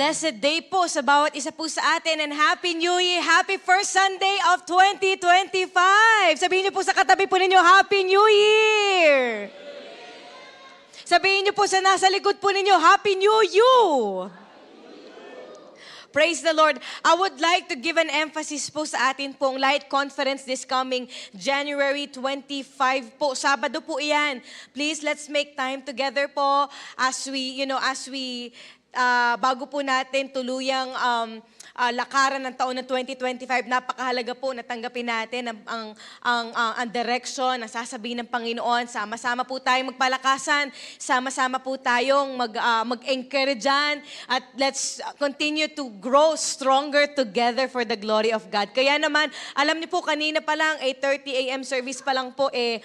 Blessed day po sa bawat isa po sa atin and Happy New Year! Happy first Sunday of 2025! Sabihin niyo po sa katabi po ninyo, Happy New Year! Sabihin niyo po sa nasa likod po ninyo, Happy New You! Praise the Lord. I would like to give an emphasis po sa atin pong Light Conference this coming January 25 po. Sabado po iyan. Please, let's make time together po as we bago po natin tuluyang lakaran ng taon ng 2025, napakahalaga po na tanggapin natin ang direction na sasabihin ng Panginoon. Sama-sama po tayong magpalakasan, sama-sama po tayong mag-encourage dyan, at let's continue to grow stronger together for the glory of God. Kaya naman, alam niyo po, kanina pa lang, 8:30 a.m. service pa lang po, 8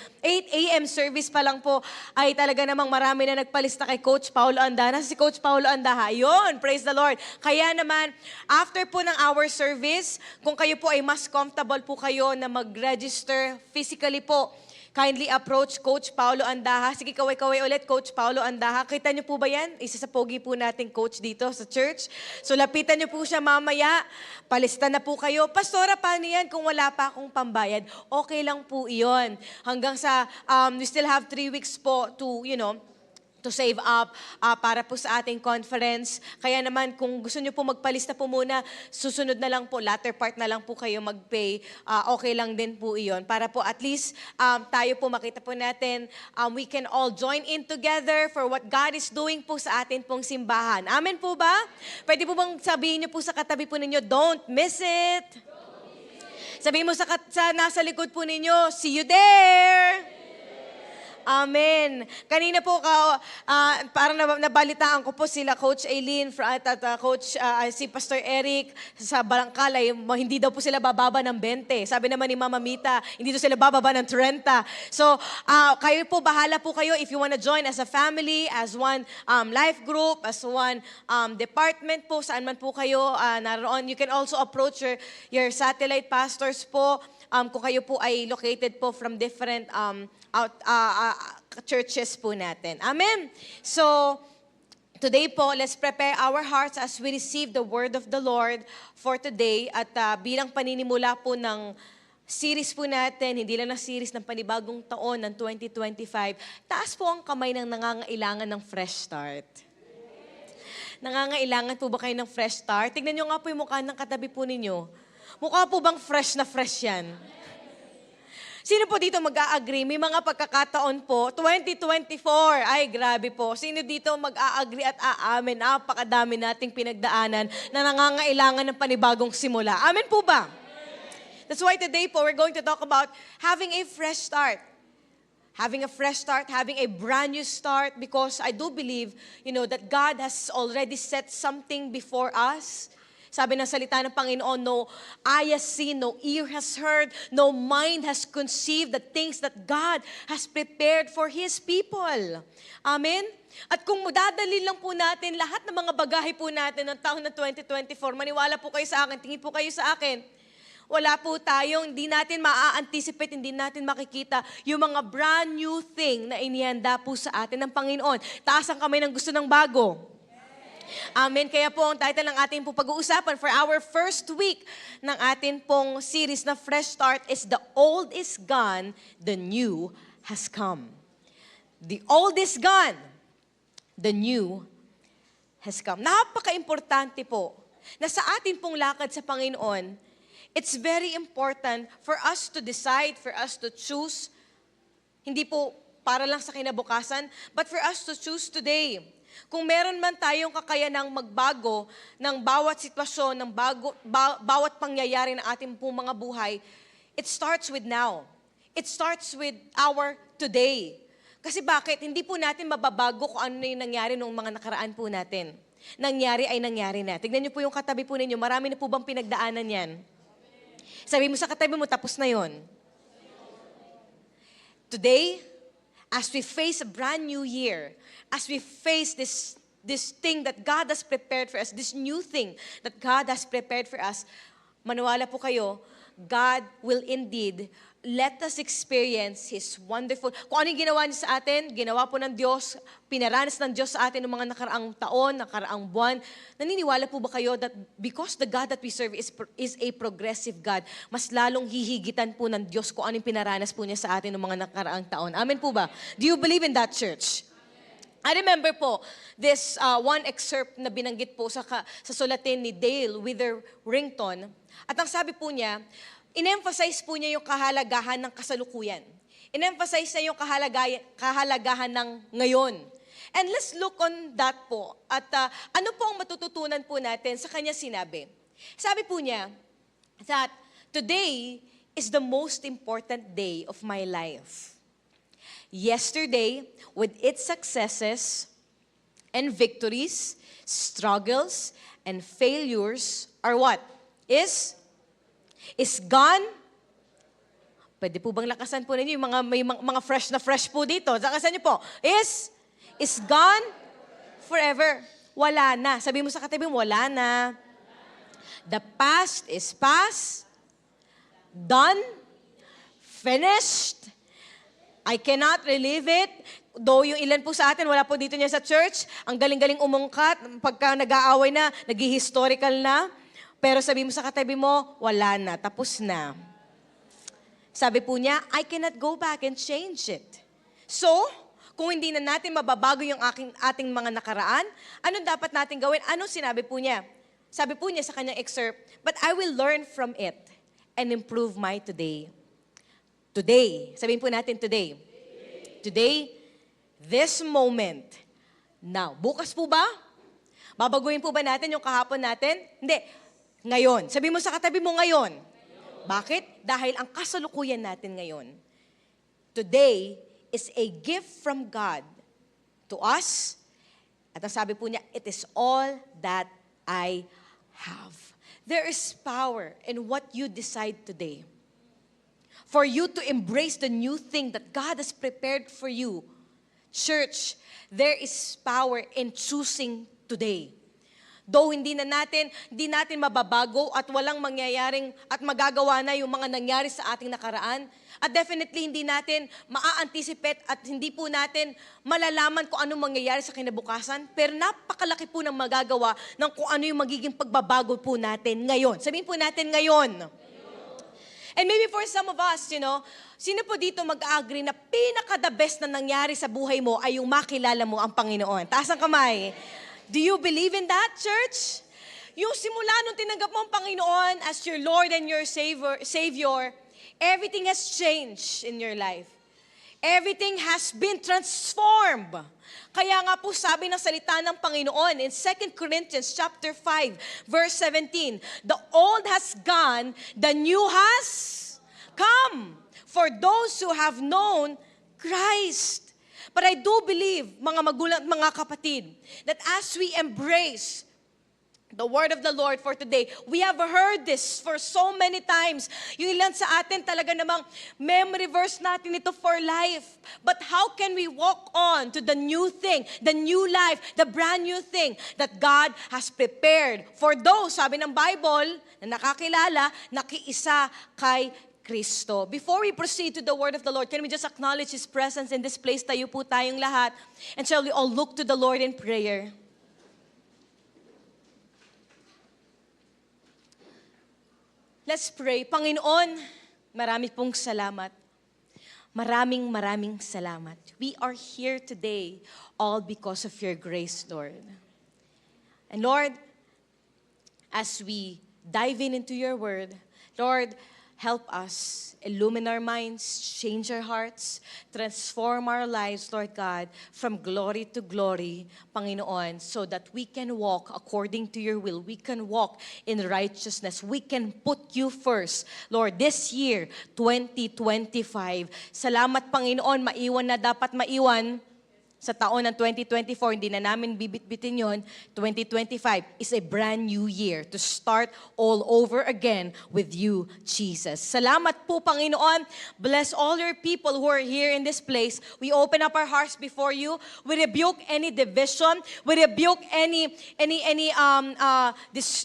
a.m. service pa lang po, ay talaga namang marami na nagpalista kay Coach Paulo Andaha. Si Coach Paulo Andaha, yun, praise the Lord. Kaya naman, after po ng our service, kung kayo po ay mas comfortable po kayo na mag-register physically po, kindly approach Coach Paulo Andaha. Sige, kaway-kaway ulit, Coach Paulo Andaha. Kita niyo po ba yan? Isa sa pogi po nating coach dito sa church. So, lapitan niyo po siya mamaya. Palista na po kayo. Pastora, paano yan kung wala pa akong pambayad? Okay lang po iyon. Hanggang sa, we still have 3 weeks po to save up para po sa ating conference. Kaya naman, kung gusto nyo po magpalista po muna, susunod na lang po, latter part na lang po kayo mag-pay. Okay lang din po iyon. Para po at least tayo po makita po natin, we can all join in together for what God is doing po sa atin pong simbahan. Amen po ba? Pwede po bang sabihin nyo po sa katabi po ninyo, don't miss it. Sabihin mo sa nasa likod po ninyo, see you there. Amen. Kanina po, parang nabalitaan ko po sila Coach Aileen at Coach si Pastor Eric sa Balangkalay, hindi daw po sila bababa ng 20. Sabi naman ni Mama Mita, hindi daw sila bababa ng 30. So, kayo po, bahala po kayo if you wanna join as a family, as one life group, as one department po, saan man po kayo naroon. You can also approach your satellite pastors po kung kayo po ay located po from different churches po natin. Amen? So, today po, let's prepare our hearts as we receive the word of the Lord for today. At bilang paninimula po ng series po natin, hindi lang na series ng panibagong taon ng 2025, taas po ang kamay ng nangangailangan ng fresh start. Nangangailangan po ba kayo ng fresh start? Tignan nyo nga po yung mukha ng katabi po ninyo. Mukha po bang fresh na fresh yan? Sino po dito mag-a-agree? May mga pagkakataon po, 2024, ay grabe po. Sino dito mag-a-agree at aamin? Napakadami nating pinagdaanan na nangangailangan ng panibagong simula. Amen po ba? That's why today po, we're going to talk about having a fresh start. Having a fresh start, having a brand new start, because I do believe, that God has already set something before us. Sabi ng salita ng Panginoon, no eye has seen, no ear has heard, no mind has conceived the things that God has prepared for His people. Amen? At kung dadalhin lang po natin lahat ng mga bagahe po natin ng taon na 2024, maniwala po kayo sa akin, tingin po kayo sa akin, wala po tayong, hindi natin ma-anticipate, hindi natin makikita yung mga brand new thing na inihanda po sa atin ng Panginoon. Taas ang kamay ng gusto ng bago. Amen. Kaya po ang title ng ating po pag-uusapan for our first week ng ating pong series na Fresh Start is The Old is Gone, The New Has Come. The old is gone, the new has come. Napaka-importante po na sa ating pong lakad sa Panginoon, it's very important for us to decide, for us to choose, hindi po para lang sa kinabukasan, but for us to choose today. Kung meron man tayong kakayanang magbago ng bawat sitwasyon, ng bawat pangyayari ng ating pong mga buhay, it starts with now. It starts with our today. Kasi bakit? Hindi po natin mababago kung ano yung nangyari noong mga nakaraan po natin. Nangyari ay nangyari na. Tignan niyo po yung katabi po ninyo, marami na po bang pinagdaanan yan? Sabi mo sa katabi mo, tapos na yon. Today, as we face a brand new year, as we face this thing that God has prepared for us, this new thing that God has prepared for us, maniwala po kayo, God will indeed let us experience His wonderful, kung ano yung ginawa niya sa atin, ginawa po ng Diyos, pinaranas ng Diyos sa atin ng mga nakaraang taon, nakaraang buwan. Naniniwala po ba kayo that because the God that we serve is a progressive God, mas lalong hihigitan po ng Diyos kung ano yung pinaranas po niya sa atin ng mga nakaraang taon? Amen po ba? Do you believe in that, church? I remember po, this one excerpt na binanggit po sa sulatin ni Dale Witherington. At ang sabi po niya, in-emphasize po niya yung kahalagahan ng kasalukuyan. In-emphasize niya yung kahalagahan ng ngayon. And let's look on that po. At ano po ang matututunan po natin sa kanya sinabi? Sabi po niya that today is the most important day of my life. Yesterday, with its successes and victories, struggles, and failures are what? Is gone. Pwede po bang lakasan po ninyo yung mga fresh na fresh po dito? Lakasan niyo po. Is gone forever. Wala na. Sabi mo sa katabi mo, wala na. The past is past. Done. Finished. I cannot relive it. Though yung ilan po sa atin, wala po dito niya sa church, ang galing-galing umungkat, pagka nag-aaway na, nag-historical na, pero sabi mo sa katabi mo, wala na, tapos na. Sabi po niya, I cannot go back and change it. So, kung hindi na natin mababago yung ating mga nakaraan, anong dapat natin gawin? Anong sinabi po niya? Sabi po niya sa kanyang excerpt, but I will learn from it and improve my today. Today. Sabihin po natin today. Today, this moment. Now, bukas po ba? Babaguhin po ba natin yung kahapon natin? Hindi. Ngayon. Sabihin mo sa katabi mo ngayon. Bakit? Dahil ang kasalukuyan natin ngayon. Today is a gift from God to us. At ang sabi po niya, it is all that I have. There is power in what you decide today. For you to embrace the new thing that God has prepared for you. Church, there is power in choosing today. Though hindi natin mababago at walang mangyayaring at magagawa na yung mga nangyari sa ating nakaraan. At definitely hindi natin maa-anticipate at hindi po natin malalaman kung anong mangyayari sa kinabukasan. Pero napakalaki po ng magagawa ng kung ano yung magiging pagbabago po natin ngayon. Sabihin po natin ngayon. And maybe for some of us, sino po dito mag-agree na pinaka-the best na nangyari sa buhay mo ay yung makilala mo ang Panginoon? Taas ang kamay. Do you believe in that, church? Yung simula nung tinanggap mo ang Panginoon as your Lord and your Savior, everything has changed in your life. Everything has been transformed. Kaya nga po sabi ng salita ng Panginoon in 2 Corinthians chapter 5, verse 17, the old has gone, the new has come for those who have known Christ. But I do believe, mga magulang at mga kapatid, that as we embrace the word of the Lord for today, we have heard this for so many times. Yung ilan sa atin talaga namang memory verse natin ito for life. But how can we walk on to the new thing, the new life, the brand new thing that God has prepared for those, sabi ng Bible, na nakakilala, nakiisa kay Kristo. Before we proceed to the word of the Lord, can we just acknowledge His presence in this place? Tayo po tayong lahat. And shall we all look to the Lord in prayer? Let's pray. Panginoon, marami pong salamat. Maraming salamat. We are here today all because of your grace, Lord. And Lord, as we dive into your word, Lord, help us illumine our minds, change our hearts, transform our lives, Lord God, from glory to glory, Panginoon, so that we can walk according to your will. We can walk in righteousness. We can put you first. Lord, this year, 2025, salamat, Panginoon, maiwan na dapat maiwan sa taon ng 2024, hindi na namin bibit-bitin yon. 2025 is a brand new year to start all over again with you, Jesus. Salamat po, Panginoon. Bless all your people who are here in this place. We open up our hearts before you. We rebuke any division. We rebuke any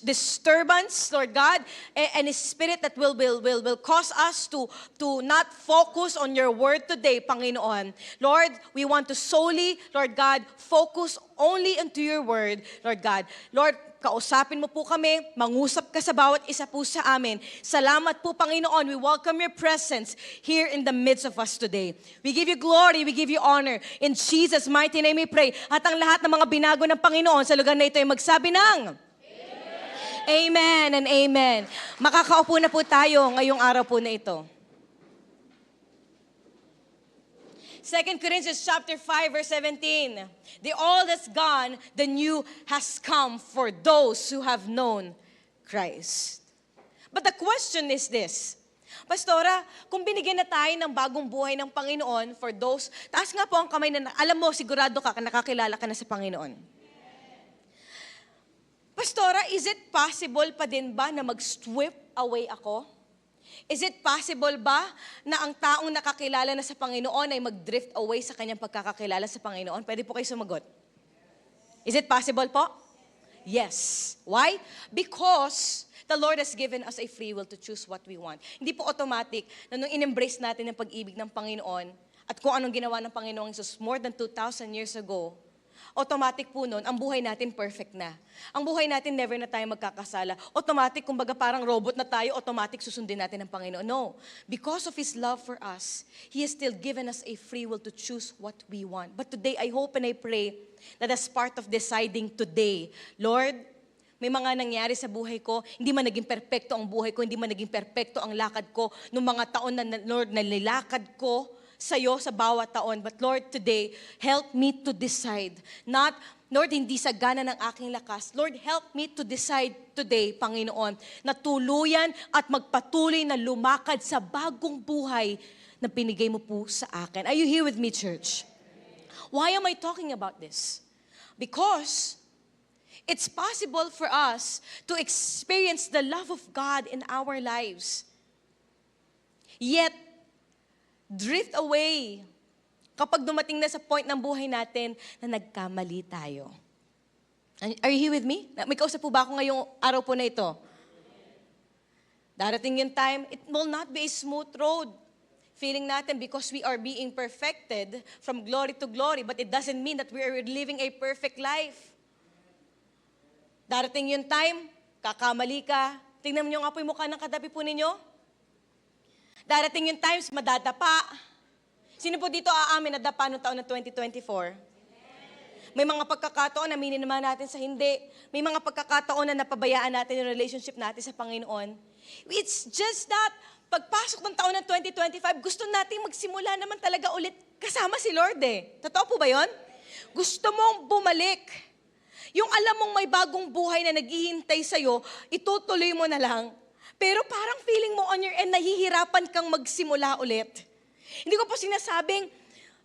disturbance, Lord God, any spirit that will cause us to not focus on your word today, Panginoon. Lord, we want to solely, Lord God, focus only into your word, Lord God. Lord, kausapin mo po kami, mangusap ka sa bawat isa po sa amin. Salamat po, Panginoon. We welcome your presence here in the midst of us today. We give you glory, we give you honor. In Jesus' mighty name we pray. At ang lahat ng mga binago ng Panginoon sa lugar na ito ay magsabi ng Amen and amen. Makakaupo na po tayo ngayong araw po na ito. 2 Corinthians chapter 5, verse 17. The old has gone, the new has come for those who have known Christ. But the question is this, Pastora, kung binigyan na tayo ng bagong buhay ng Panginoon for those, taas nga po ang kamay na, alam mo, sigurado ka, nakakilala ka na sa Panginoon. Pastora, is it possible pa din ba na mag-strip away ako? Is it possible ba na ang taong nakakilala na sa Panginoon ay mag-drift away sa kanyang pagkakakilala sa Panginoon? Pwede po kayo sumagot. Is it possible po? Yes. Why? Because the Lord has given us a free will to choose what we want. Hindi po automatic na nung in-embrace natin ang pag-ibig ng Panginoon at kung anong ginawa ng Panginoong Jesus more than 2,000 years ago, automatic po nun, ang buhay natin perfect na. Ang buhay natin never na tayo magkakasala. Automatic, kumbaga parang robot na tayo, automatic susundin natin ang Panginoon. No. Because of His love for us, He has still given us a free will to choose what we want. But today, I hope and I pray that as part of deciding today, Lord, may mga nangyari sa buhay ko, hindi man naging perpekto ang buhay ko, hindi man naging perpekto ang lakad ko, nung mga taon na, Lord, nalilakad ko, sa'yo sa bawat taon. But Lord, today, help me to decide. Not, Lord, hindi sa gana ng aking lakas. Lord, help me to decide today, Panginoon, na tuluyan at magpatuloy na lumakad sa bagong buhay na binigay mo po sa akin. Are you here with me, church? Why am I talking about this? Because it's possible for us to experience the love of God in our lives. Yet, drift away kapag dumating na sa point ng buhay natin na nagkamali tayo. Are you here with me? May kausap po ba ako ngayong araw po na ito? Darating yung time, it will not be a smooth road. Feeling natin because we are being perfected from glory to glory, but it doesn't mean that we are living a perfect life. Darating yung time, kakamali ka. Tingnan mo yung apoy mukha ng katabi po ninyo. Darating yung times, madadapa. Sino po dito aamin na dapa noong taon ng 2024? May mga pagkakataon na aminin naman natin sa hindi. May mga pagkakataon na napabayaan natin yung relationship natin sa Panginoon. It's just that, pagpasok ng taon ng 2025, gusto natin magsimula naman talaga ulit kasama si Lord eh. Totoo po ba yun? Gusto mong bumalik. Yung alam mong may bagong buhay na naghihintay sa'yo, itutuloy mo na lang. Pero parang feeling mo on your end, nahihirapan kang magsimula ulit. Hindi ko po sinasabing,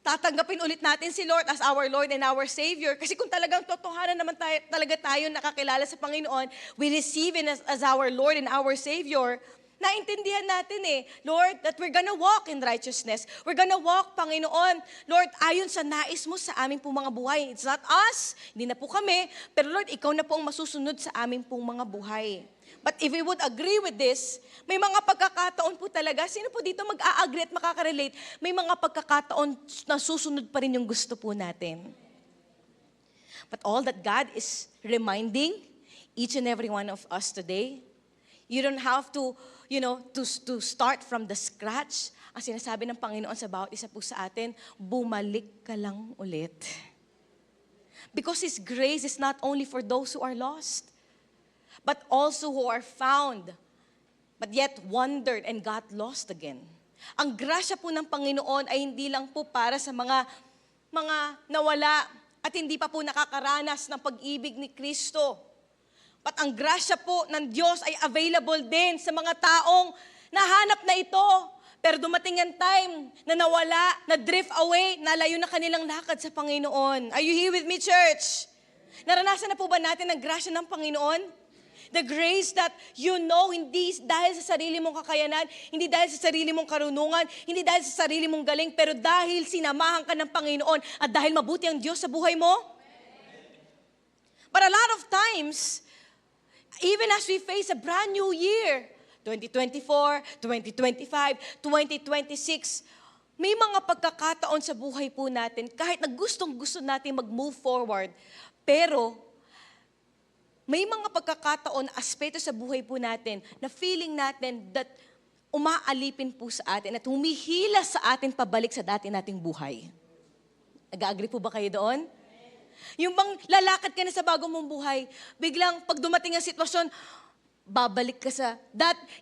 tatanggapin ulit natin si Lord as our Lord and our Savior. Kasi kung talagang totohanan naman talaga tayo nakakilala sa Panginoon, we receive Him as our Lord and our Savior, naintindihan natin Lord, that we're gonna walk in righteousness. We're gonna walk, Panginoon, Lord, ayon sa nais mo sa aming pong mga buhay. It's not us, hindi na po kami, pero Lord, ikaw na po ang masusunod sa aming pong mga buhay. But if we would agree with this, may mga pagkakataon po talaga, sino po dito mag-a-agree at makaka-relate, may mga pagkakataon na susunod pa rin yung gusto po natin. But all that God is reminding each and every one of us today, you don't have to, to start from the scratch. Ang sinasabi ng Panginoon sa bawat isa po sa atin, bumalik ka lang ulit. Because His grace is not only for those who are lost, but also who are found, but yet wandered and got lost again. Ang grasya po ng Panginoon ay hindi lang po para sa mga nawala at hindi pa po nakakaranas ng pag-ibig ni Kristo. But ang grasya po ng Diyos ay available din sa mga taong nahanap na ito, Pero dumating ang time na nawala, na drift away, nalayo na kanilang lakad sa Panginoon. Are you here with me, church? Naranasan na po ba natin ang grasya ng Panginoon? The grace that you know, hindi dahil sa sarili mong kakayanan, hindi dahil sa sarili mong karunungan, hindi dahil sa sarili mong galing, pero dahil sinamahan ka ng Panginoon at dahil mabuti ang Diyos sa buhay mo. But a lot of times, even as we face a brand new year, 2024, 2025, 2026, may mga pagkakataon sa buhay po natin, kahit na gustong-gusto natin mag-move forward, pero may mga pagkakataon, aspeto sa buhay po natin, na feeling natin that umaalipin po sa atin at humihila sa atin pabalik sa dati nating buhay. Nag-agree po ba kayo doon? Yung bang lalakad ka na sa bagong mong buhay, biglang pag dumating ang sitwasyon, babalik ka sa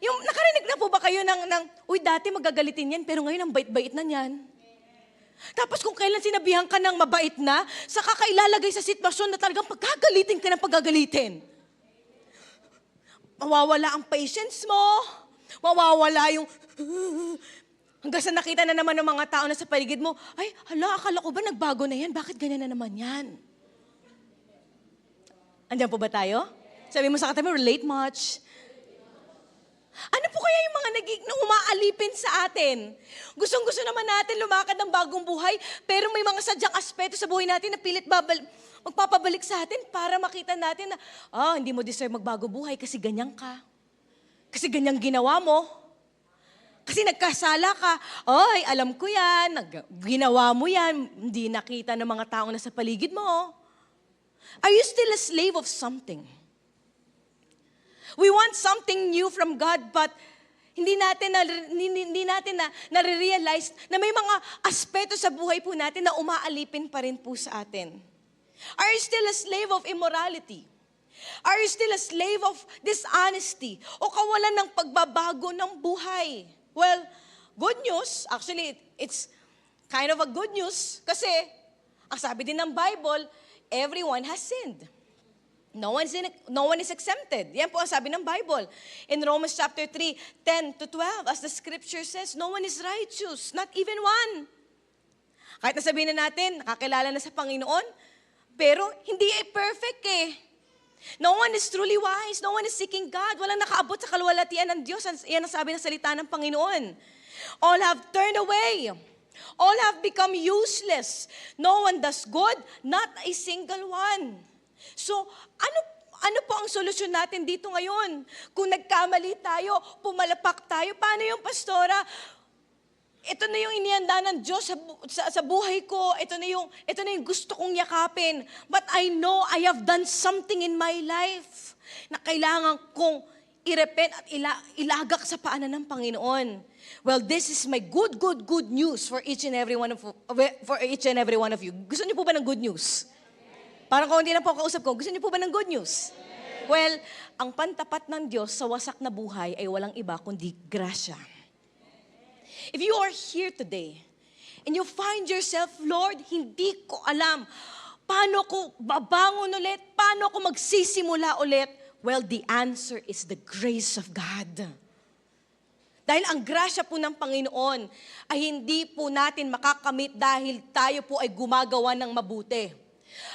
yung nakarinig na po ba kayo uy, dati magagalitin yan, pero ngayon ang bait-bait na niyan. Tapos kung kailan sinabihan ka ng mabait na, saka ka ilalagay sa sitwasyon na talagang pagkagalitin ka ng pagkagalitin. Mawawala ang patience mo, mawawala yung hanggang sa nakita na naman ng mga tao na sa paligid mo, ay, hala, akala ko ba nagbago na yan? Bakit ganyan na naman yan? Andiyan po ba tayo? Sabi mo sa katabi, relate much. Ano po kaya yung mga umaalipin sa atin? Gustong-gusto naman natin lumakad ng bagong buhay, pero may mga sadyang aspeto sa buhay natin na pilit magpapabalik sa atin para makita natin na, hindi mo deserve magbago buhay kasi ganyan ka. Kasi ganyang ginawa mo. Kasi nagkasala ka. Ay, alam ko yan. Ginawa mo yan. Hindi nakita ng mga taong nasa paligid mo. Are you still a slave of something? We want something new from God, but hindi natin na-realize na may mga aspeto sa buhay po natin na umaalipin pa rin po sa atin. Are you still a slave of immorality? Are you still a slave of dishonesty? O kawalan ng pagbabago ng buhay? Well, good news, actually, it's kind of a good news kasi, ang sabi din ng Bible, everyone has sinned. No one is exempted. Yan po ang sabi ng Bible. In Romans chapter 3, 10 to 12, as the scripture says, no one is righteous, not even one. Kahit nasabihin na natin, nakakilala na sa Panginoon, pero hindi perfect eh. No one is truly wise. No one is seeking God. Walang nakaabot sa kaluwalhatian ng Diyos. Yan ang sabi ng salita ng Panginoon. All have turned away. All have become useless. No one does good, not a single one. So, ano po ang solusyon natin dito ngayon? Kung nagkamali tayo, pumalapak tayo, paano yung pastora? Ito na yung inihanda ng Diyos sa buhay ko. Ito na yung gusto kong yakapin. But I know I have done something in my life na kailangan kong i-repent at ilagak sa paanan ng Panginoon. Well, this is my good news for each and every one of you. Gusto niyo po ba ng good news? Parang kung hindi na po kausap ko, gusto niyo po ba ng good news? Well, ang pantapat ng Diyos sa wasak na buhay ay walang iba kundi grasya. If you are here today, and you find yourself, Lord, hindi ko alam, paano ko babangon ulit, paano ko magsisimula ulit, well, the answer is the grace of God. Dahil ang grasya po ng Panginoon ay hindi po natin makakamit dahil tayo po ay gumagawa ng mabuti.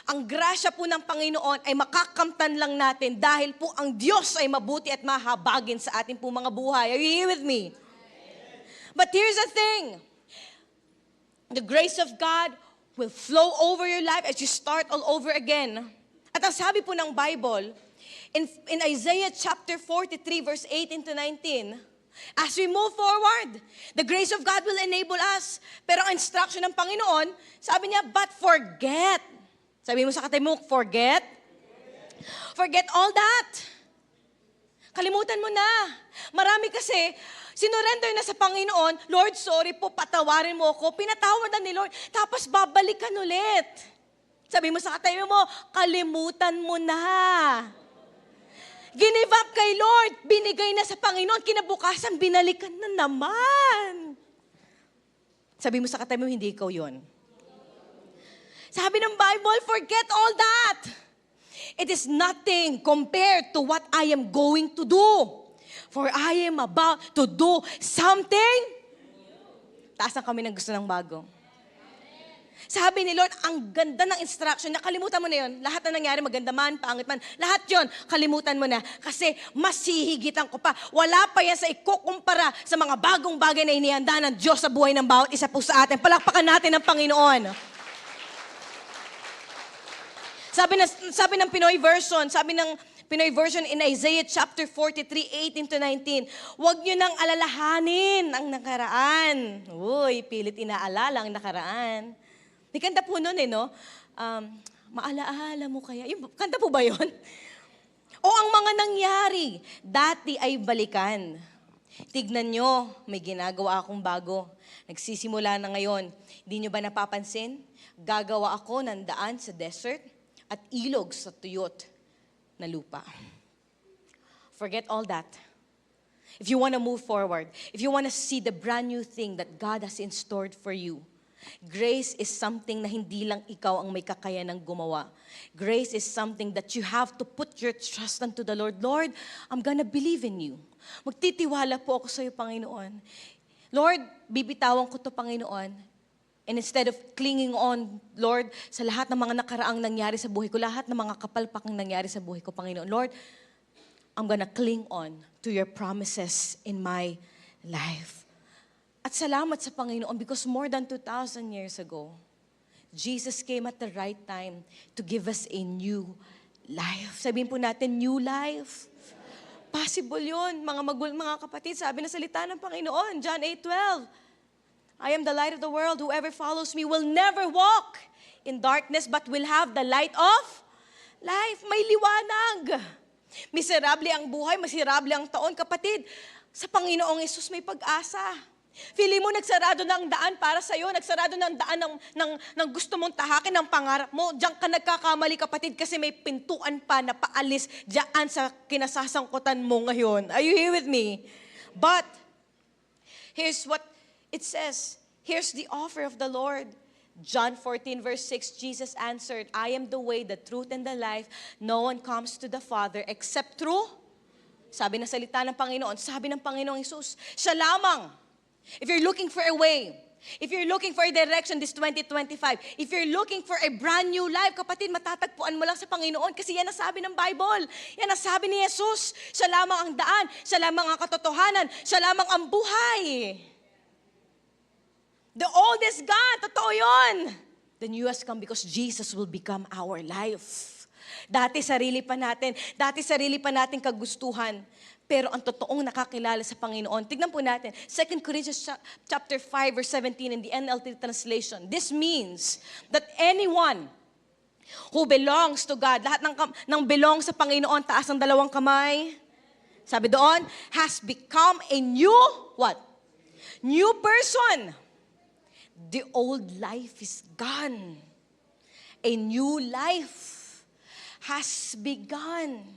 Ang grasya po ng Panginoon ay makakamtan lang natin dahil po ang Diyos ay mabuti at mahabagin sa ating po mga buhay. Are you here with me? But here's the thing. The grace of God will flow over your life as you start all over again. At ang sabi po ng Bible, in Isaiah chapter 43 verse 18 to 19, as we move forward, the grace of God will enable us. Pero ang instruction ng Panginoon, sabi niya, but forget. Sabi mo sa katabi mo, forget. Forget all that. Kalimutan mo na. Marami kasi, sinurrender na sa Panginoon, Lord, sorry po, patawarin mo ako. Pinatawaran ni Lord, tapos babalikan ulit. Sabi mo sa katabi mo, kalimutan mo na. Give up kay Lord, binigay na sa Panginoon, kinabukasan, binalikan na naman. Sabi mo sa katabi mo, hindi ikaw yun. Sabi ng Bible, forget all that. It is nothing compared to what I am going to do. For I am about to do something Taasan kami ng gusto ng bago. Sabi ni Lord, ang ganda ng instruction, nakalimutan mo na yun. Lahat na nangyari, maganda man, pangit man, lahat yon kalimutan mo na. Kasi mas hihigitan ko pa. Wala pa yan sa ikukumpara sa mga bagong bagay na inihanda ng Diyos sa buhay ng bawat isa po sa atin. Palakpakan natin ang Panginoon. Sabi ng Pinoy version in Isaiah chapter 43, 18 to 19, huwag nyo nang alalahanin ang nakaraan. Uy, pilit inaalala ang nakaraan. May kanta po nun no? Maalaala mo kaya? Yung, kanta po ba yun? O ang mga nangyari, dati ay balikan. Tignan nyo, may ginagawa akong bago. Nagsisimula na ngayon. Hindi nyo ba napapansin? Gagawa ako ng daan sa desert at ilog sa tuyot na lupa. Forget all that. If you want to move forward, if you want to see the brand new thing that God has in store for you, grace is something na hindi lang ikaw ang may kakayanang gumawa. Grace is something that you have to put your trust unto the Lord. Lord, I'm gonna believe in you. Magtitiwala po ako sa iyo, Panginoon. Lord, bibitawan ko to, Panginoon. And instead of clinging on, Lord, sa lahat ng mga nakaraang nangyari sa buhay ko, lahat ng mga kapalpakang nangyari sa buhay ko, Panginoon, Lord, I'm gonna cling on to your promises in my life. At salamat sa Panginoon because more than 2,000 years ago, Jesus came at the right time to give us a new life. Sabihin po natin, new life. Possible yun, mga kapatid. Sabi na salita ng Panginoon, John 8:12. I am the light of the world. Whoever follows me will never walk in darkness but will have the light of life. May liwanag. Miserable ang buhay, miserable ang taon. Kapatid, sa Panginoong Yesus may pag-asa. Feeling mo nagsarado ng daan para sa'yo, nagsarado ng daan ng gusto mong tahakin, ng pangarap mo. Diyan ka nagkakamali, kapatid, kasi may pintuan pa na paalis diyan sa kinasasangkutan mo ngayon. Are you here with me? But, here's what it says. Here's the offer of the Lord. John 14 verse 6, Jesus answered, I am the way, the truth, and the life. No one comes to the Father except through. Sabi na salita ng Panginoon, sabi ng Panginoong Hesus, siya lamang. If you're looking for a way, if you're looking for a direction this 2025, if you're looking for a brand new life, kapatid, matatagpuan mo lang sa Panginoon kasi yan ang sabi ng Bible. Yan ang sabi ni Jesus. Siya lamang ang daan, siya lamang ang katotohanan, siya lamang ang buhay. The old is gone, totoo yun. The new has come because Jesus will become our life. Dati sarili pa natin kagustuhan. Pero ang totoong nakakilala sa Panginoon. Tignan po natin, 2 Corinthians chapter 5 verse 17 in the NLT translation. This means that anyone who belongs to God, lahat ng belong sa Panginoon, taas ang dalawang kamay. Sabi doon, has become a new, what? New person. The old life is gone. A new life has begun.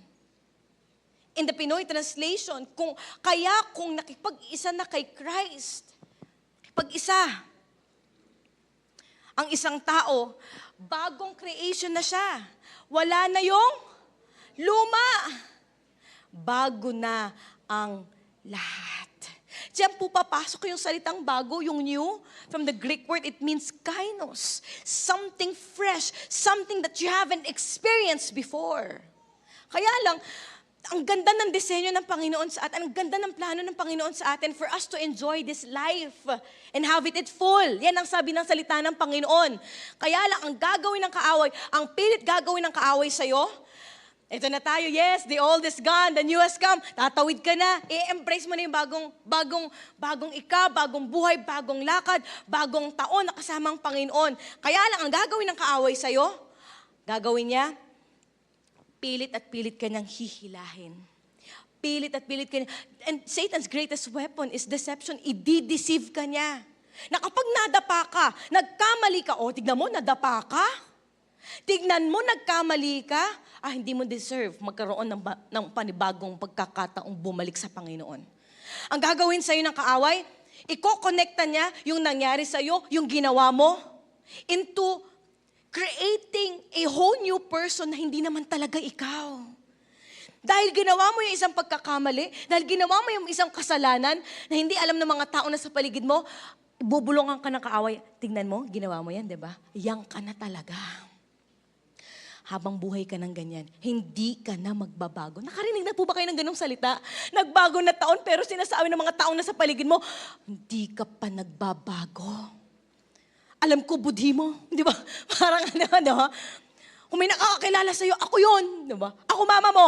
In the Pinoy translation, kung nakipag-isa na kay Christ, pag-isa, ang isang tao, bagong creation na siya. Wala na yung luma. Bago na ang lahat. Diyan po papasok yung salitang bago, yung new. From the Greek word, it means kainos. Something fresh, something that you haven't experienced before. Kaya lang, ang ganda ng disenyo ng Panginoon sa atin, ang ganda ng plano ng Panginoon sa atin for us to enjoy this life and have it full. Yan ang sabi ng salita ng Panginoon. Kaya lang, ang gagawin ng kaaway, ang pilit gagawin ng kaaway sa'yo, ito na tayo, yes, the old is gone, the new has come. Tatawid ka na, i-embrace mo na yung bagong bagong buhay, bagong lakad, bagong taon na kasama ang Panginoon. Kaya lang, ang gagawin ng kaaway sa'yo, gagawin niya, pilit at pilit ka niyang hihilahin. Pilit at pilit ka niya. And Satan's greatest weapon is deception. I-deceive ka niya. Na kapag nadapa ka, nagkamali ka, tignan mo, nadapa ka. Tignan mo, nagkamali ka, hindi mo deserve magkaroon ng panibagong pagkakataong bumalik sa Panginoon. Ang gagawin sa'yo ng kaaway, iko-connecta niya yung nangyari sa'yo, yung ginawa mo, into creating a whole new person na hindi naman talaga ikaw. Dahil ginawa mo yung isang pagkakamali, dahil ginawa mo yung isang kasalanan na hindi alam ng mga tao na sa paligid mo, Bubulungan ka ng kaaway. Tingnan mo, ginawa mo yan, di ba? Yang ka na talaga. Habang buhay ka ng ganyan, hindi ka na magbabago. Nakarinig na po ba kayo ng ganong salita? Nagbago na taon, pero sinasabi ng mga taong nasa paligid mo, hindi ka pa nagbabago. Alam ko, budhi mo. Di ba? Parang ano. Kung may nakakakilala sa'yo, ako yun. Di ba? Ako mama mo.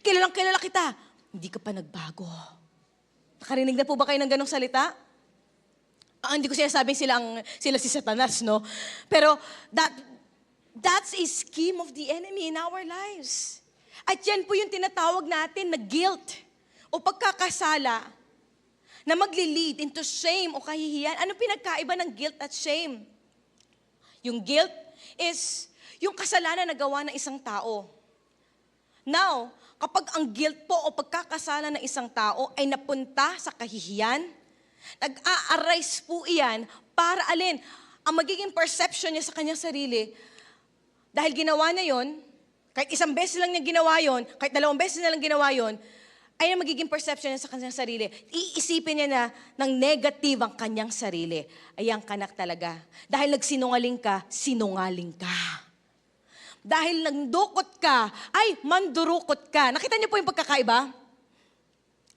Kilalang kilala kita. Hindi ka pa nagbago. Nakarinig na po ba kayo ng ganong salita? Hindi ko sinasabing sila si Satanas, no? Pero that's a scheme of the enemy in our lives. At yan po yung tinatawag natin na guilt o pagkakasala na magli-lead into shame o kahihiyan. Ano pinagkaiba ng guilt at shame? Yung guilt is yung kasalanan na gawa ng isang tao. Now, kapag ang guilt po o pagkakasala ng isang tao ay napunta sa kahihiyan, nag-a-arise po iyan para alin? Ang magiging perception niya sa kanyang sarili, dahil ginawa niya yon, kahit isang beses lang niya ginawa yon, kahit 2 beses na lang ginawa yon, ay ang magiging perception niya sa kanyang sarili. Iisipin niya na ng negative ang kanyang sarili. Ay ang kanak talaga. Dahil nagsinungaling ka, sinungaling ka. Dahil nagdukot ka, ay mandurukot ka. Nakita niyo po yung pagkakaiba?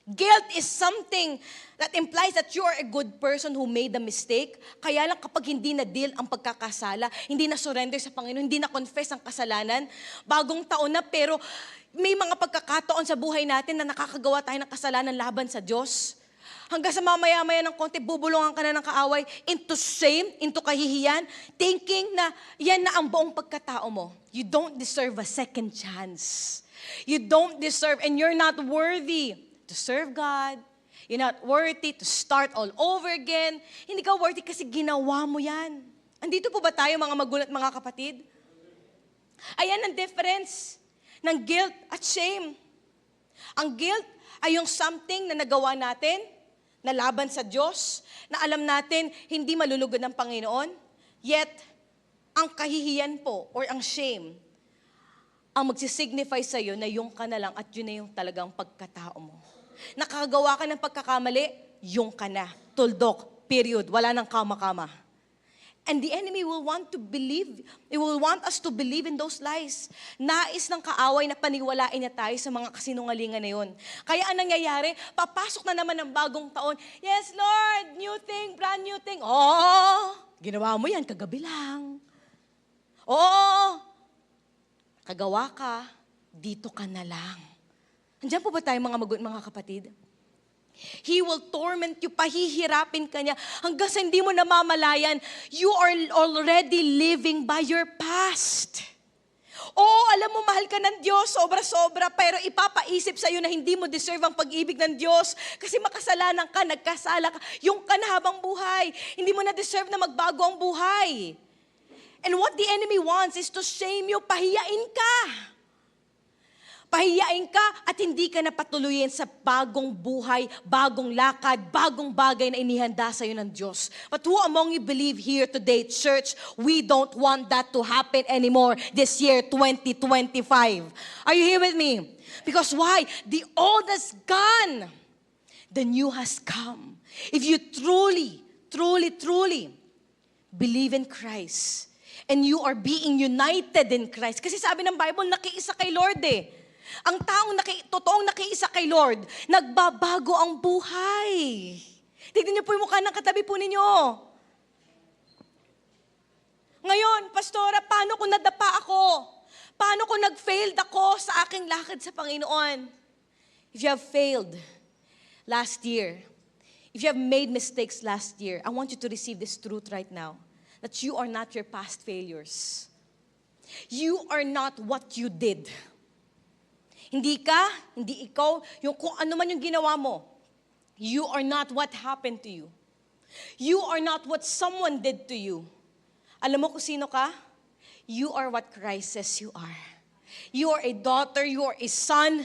Guilt is something that implies that you are a good person who made a mistake. Kaya lang kapag hindi na-deal ang pagkakasala, hindi na-surrender sa Panginoon, hindi na-confess ang kasalanan, bagong taon na pero may mga pagkakataon sa buhay natin na nakakagawa tayo ng kasalanan laban sa Diyos. Hanggang sa mamaya-maya ng konti, bubulungan ka na ng kaaway into shame, into kahihiyan, thinking na yan na ang buong pagkatao mo. You don't deserve a second chance. You don't deserve, and you're not worthy to serve God. You're not worthy to start all over again. Hindi ka worthy kasi ginawa mo yan. Andito po ba tayo mga magulat, mga kapatid? Ayan ang difference ng guilt at shame. Ang guilt ay yung something na nagawa natin, na laban sa Diyos, na alam natin hindi malulugod ng Panginoon, yet ang kahihiyan po or ang shame, ang magsisignify sa'yo na yung ka na lang at yun na yung talagang pagkatao mo. Nakagawa ka ng pagkakamali, yung ka na. Tuldok, period. Wala nang kama-kama. And the enemy will want us to believe in those lies. Nais ng kaaway na paniwalain niya tayo sa mga kasinungalingan na yun. Kaya ang nangyayari, papasok na naman ng bagong taon. Yes, Lord, new thing, brand new thing. Oh, ginawa mo yan, kagabi lang. Oo, kagawa ka, dito ka na lang. Andiyan po ba tayo mga kapatid? He will torment you, pahihirapin ka niya, hanggang sa hindi mo namamalayan, you are already living by your past. Oo, alam mo, mahal ka ng Diyos, sobra-sobra, pero ipapaisip sa'yo na hindi mo deserve ang pag-ibig ng Diyos kasi makasalanan ka, nagkasala ka, yung ka na habang buhay, hindi mo na deserve na magbago ang buhay. And what the enemy wants is to shame you, pahiyain ka. Pahiyain ka at hindi ka na patuloyin sa bagong buhay, bagong lakad, bagong bagay na inihanda sa'yo ng Diyos. But who among you believe here today, church, we don't want that to happen anymore this year, 2025? Are you here with me? Because why? The old has gone. The new has come. If you truly believe in Christ, and you are being united in Christ, kasi sabi ng Bible, nakiisa kay Lord eh. Ang taong totoong nakiisa kay Lord, nagbabago ang buhay. Tignan niyo po yung mukha ng katabi po ninyo. Ngayon, Pastora, paano kung nadapa ako? Paano kung nag-failed ako sa aking lakad sa Panginoon? If you have failed last year, if you have made mistakes last year, I want you to receive this truth right now, that you are not your past failures. You are not what you did. Hindi ikaw, yung kung ano man yung ginawa mo. You are not what happened to you. You are not what someone did to you. Alam mo kung sino ka? You are what Christ says you are. You are a daughter, you are a son.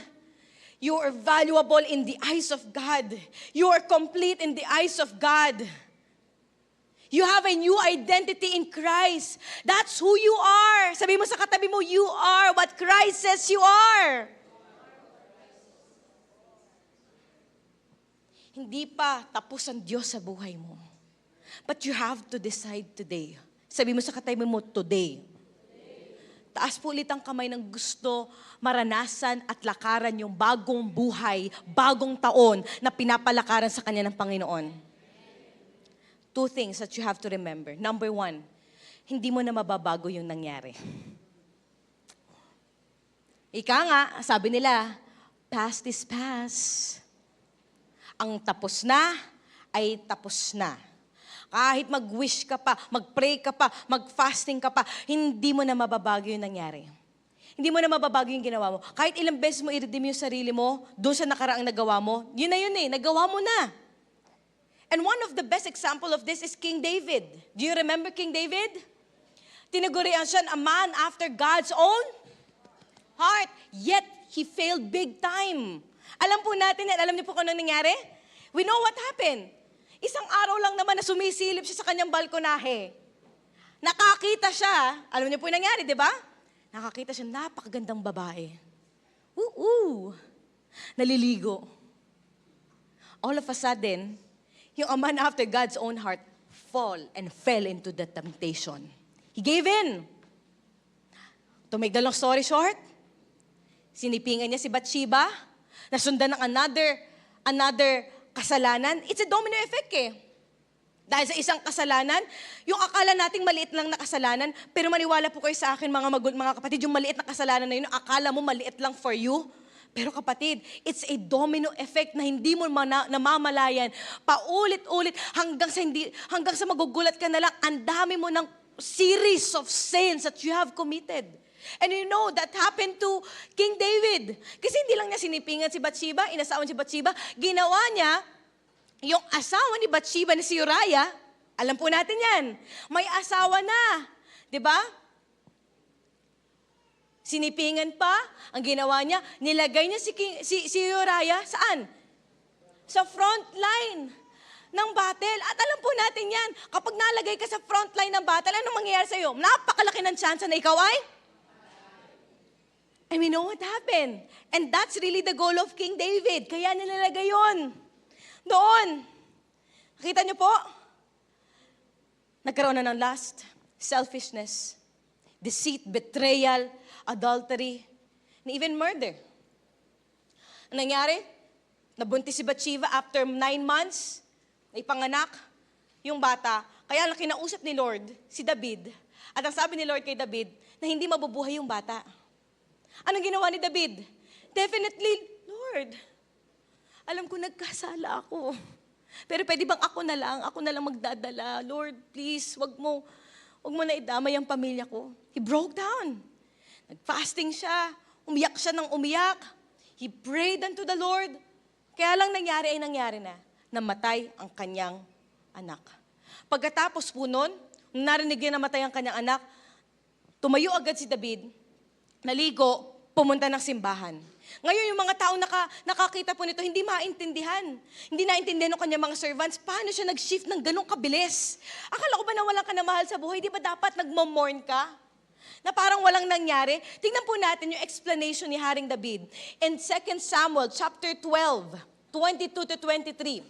You are valuable in the eyes of God. You are complete in the eyes of God. You have a new identity in Christ. That's who you are. Sabi mo sa katabi mo, you are what Christ says you are. Hindi pa tapos ang Diyos sa buhay mo. But you have to decide today. Sabi mo sa katabi mo, today. Taas po ulit ang kamay ng gusto maranasan at lakaran yung bagong buhay, bagong taon na pinapalakaran sa kanya ng Panginoon. Two things that you have to remember. Number one, hindi mo na mababago yung nangyari. Ika nga, sabi nila, past is past. Ang tapos na ay tapos na. Kahit mag-wish ka pa, mag-pray ka pa, mag-fasting ka pa, hindi mo na mababago yung nangyari. Hindi mo na mababago yung ginawa mo. Kahit ilang beses mo i-redeem yung sarili mo, doon sa nakaraang nagawa mo, yun na nagawa mo na. And one of the best example of this is King David. Do you remember King David? Tinagurian siya a man after God's own heart, yet he failed big time. Alam po natin yan, alam niyo po kung anong nangyari? We know what happened. Isang araw lang naman na sumisilip siya sa kanyang balkonahe. Nakakita siya, alam niyo po yung nangyari, di ba? Nakakita siya, napakagandang babae. Naliligo. All of a sudden, yung a man after God's own heart fell into the temptation. He gave in. To make the long story short, sinipingan niya si Bathsheba, nasundan ng another kasalanan. It's a domino effect eh. Dahil sa isang kasalanan, yung akala nating maliit lang na kasalanan, pero maniwala po kayo sa akin mga kapatid, yung maliit na kasalanan na yun, akala mo maliit lang for you, pero kapatid, it's a domino effect na hindi mo namamalayan. Paulit-ulit hanggang sa magugulat ka na lang, ang dami mo ng series of sins that you have committed. And you know, that happened to King David. Kasi hindi lang niya sinipingan si Bathsheba, inasawan si Bathsheba, ginawa niya, yung asawa ni Bathsheba na si Uriah, alam po natin yan, may asawa na. Diba? Sinipingan pa, ang ginawa niya, nilagay niya si Uriah, saan? Sa front line ng battle. At alam po natin yan, kapag nalagay ka sa front line ng battle, anong mangyayari sa'yo? Napakalaki ng chance na ikaw ay? And we know what happened. And that's really the goal of King David. Kaya nilalagay yun. Doon. Nakita niyo po? Nagkaroon na ng lust, selfishness, deceit, betrayal, adultery, and even murder. Ang nangyari? Nabuntis si Bathsheba after 9 months, ipanganak yung bata. Kaya lang kinausap ni Lord si David. At ang sabi ni Lord kay David, na hindi mabubuhay yung bata. Anong ginawa ni David? Definitely, Lord, alam ko nagkasala ako. Pero pwede bang ako na lang magdadala. Lord, please, wag mo na idamay ang pamilya ko. He broke down. Nag-fasting siya, umiyak siya ng umiyak. He prayed unto the Lord. Kaya lang nangyari na, namatay ang kanyang anak. Pagkatapos po nun, narinig niya namatay ang kanyang anak, tumayo agad si David, naligo, pumunta ng simbahan. Ngayon, yung mga taong nakakita po nito, hindi maintindihan. Hindi naintindihan ng kanyang mga servants, paano siya nag-shift ng ganong kabilis? Akala ko ba na walang ka na mahal sa buhay? Di ba dapat nagmo-mourn ka? Na parang walang nangyari? Tingnan po natin yung explanation ni Haring David. In 2 Samuel chapter 12, 22 to 23.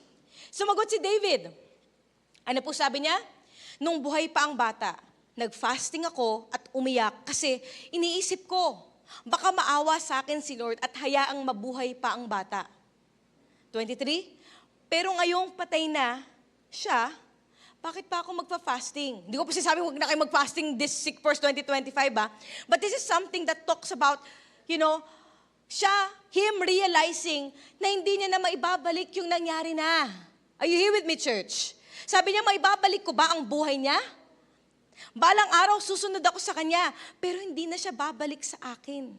Sumagot si David. Ano po sabi niya? Nung buhay pa ang bata, nag-fasting ako at umiyak kasi iniisip ko, baka maawa sa akin si Lord at hayaang mabuhay pa ang bata. 23, pero ngayong patay na siya, bakit pa ako magpa-fasting? Hindi ko po sinasabi huwag na kayo mag-fasting this 2025 But this is something that talks about, him realizing na hindi niya na maibabalik yung nangyari na. Are you here with me, church? Sabi niya, maibabalik ko ba ang buhay niya? Balang araw, susunod ako sa kanya, pero hindi na siya babalik sa akin.